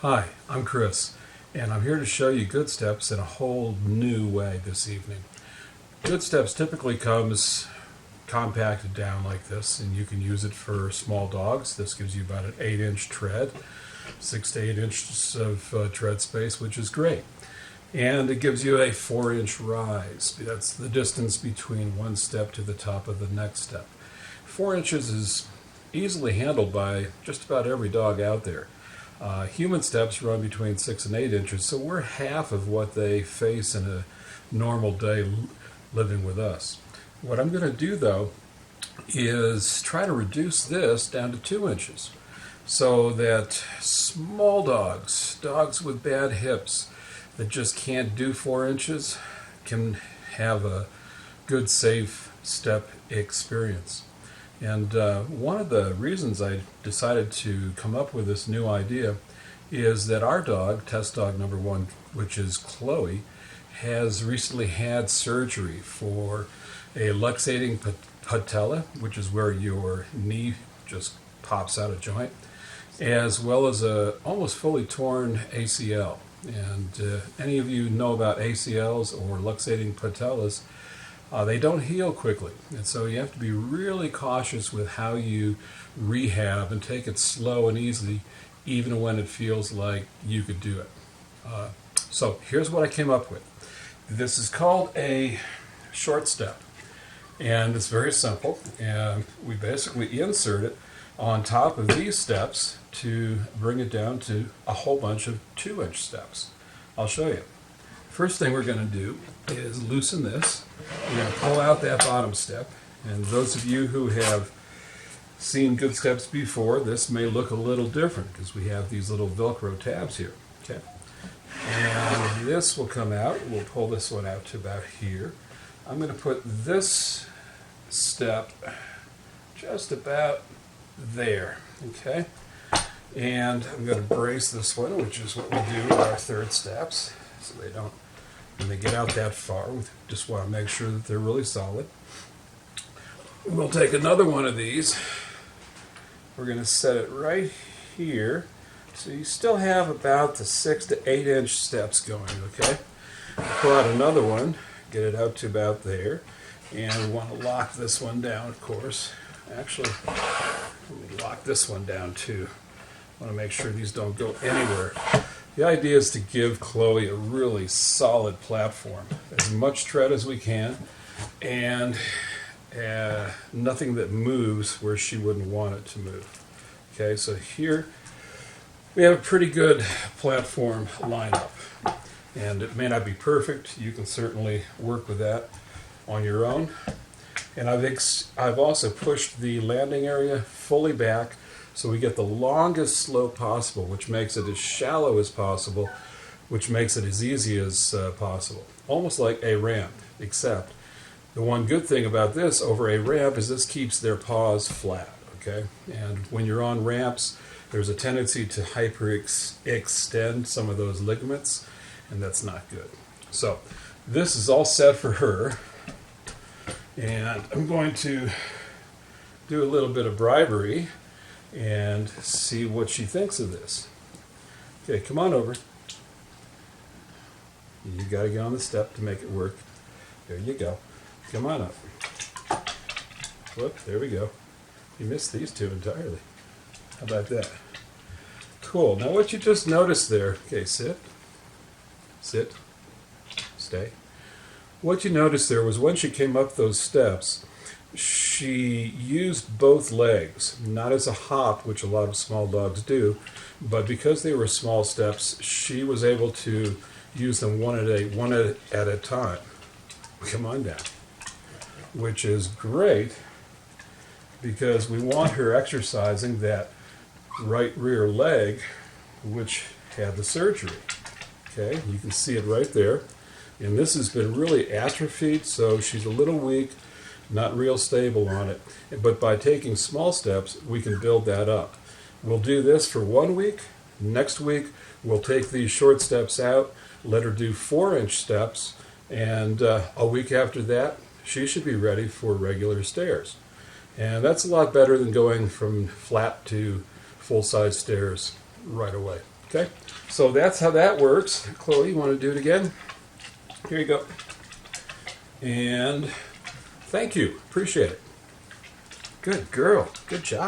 Hi, I'm Chris, and I'm here to show you Good Steps in a whole new way this evening. Good Steps typically comes compacted down like this, and you can use it for small dogs. This gives you about an 8-inch tread, 6 to 8 inches of tread space, which is great. And it gives you a 4-inch rise. That's the distance between one step to the top of the next step. 4 inches is easily handled by just about every dog out there. Human steps run between 6 and 8 inches, so we're half of what they face in a normal day living with us. What I'm going to do, though, is try to reduce this down to 2 inches so that small dogs, dogs with bad hips that just can't do 4 inches, can have a good, safe step experience. And one of the reasons I decided to come up with this new idea is that our dog, test dog number 1, which is Chloe, has recently had surgery for a luxating patella, which is where your knee just pops out of joint, as well as a almost fully torn ACL. And any of you know about ACLs or luxating patellas, they don't heal quickly, and so you have to be really cautious with how you rehab and take it slow and easy, even when it feels like you could do it. So here's what I came up with. This is called a short step, and it's very simple, and we basically insert it on top of these steps to bring it down to a whole bunch of 2-inch steps. I'll show you. First thing we're going to do is loosen this. We're going to pull out that bottom step, and those of you who have seen Good Steps before, this may look a little different because we have these little Velcro tabs here. Okay, and this will come out. We'll pull this one out to about here. I'm going to put this step just about there. Okay, and I'm going to brace this one, which is what we do with our third steps, so they don't, when they get out that far, we just want to make sure that they're really solid. We'll take another one of these. We're going to set it right here, so you still have about the 6 to 8 inch steps going, okay? Pull out another one, get it out to about there, and we want to lock this one down, of course. Actually, let me lock this one down too. I want to make sure these don't go anywhere. The idea is to give Chloe a really solid platform, as much tread as we can, and nothing that moves where she wouldn't want it to move. Okay, so here we have a pretty good platform lineup, and it may not be perfect. You can certainly work with that on your own. And I've also pushed the landing area fully back, so we get the longest slope possible, which makes it as shallow as possible, which makes it as easy as possible. Almost like a ramp, except the one good thing about this over a ramp is this keeps their paws flat, okay? And when you're on ramps, there's a tendency to hyperextend some of those ligaments, and that's not good. So this is all set for her, and I'm going to do a little bit of bribery and see what she thinks of this. Okay, come on over. You got to get on the step to make it work. There you go. Come on up. Whoop, there we go. You missed these two entirely. How about that? Cool. Now what you just noticed there, okay, sit, stay. What you noticed there was when she came up those steps, she used both legs, not as a hop, which a lot of small dogs do, but because they were small steps, she was able to use them one at a time. Come on down. Which is great because we want her exercising that right rear leg, which had the surgery. Okay, you can see it right there. And this has been really atrophied, so she's a little weak, not real stable on it. But by taking small steps, we can build that up. We'll do this for 1 week. Next week, we'll take these short steps out, let her do 4-inch steps, and a week after that, she should be ready for regular stairs. And that's a lot better than going from flat to full-size stairs right away. Okay, so that's how that works. Chloe, you want to do it again? Here you go. And thank you. Appreciate it. Good girl. Good job.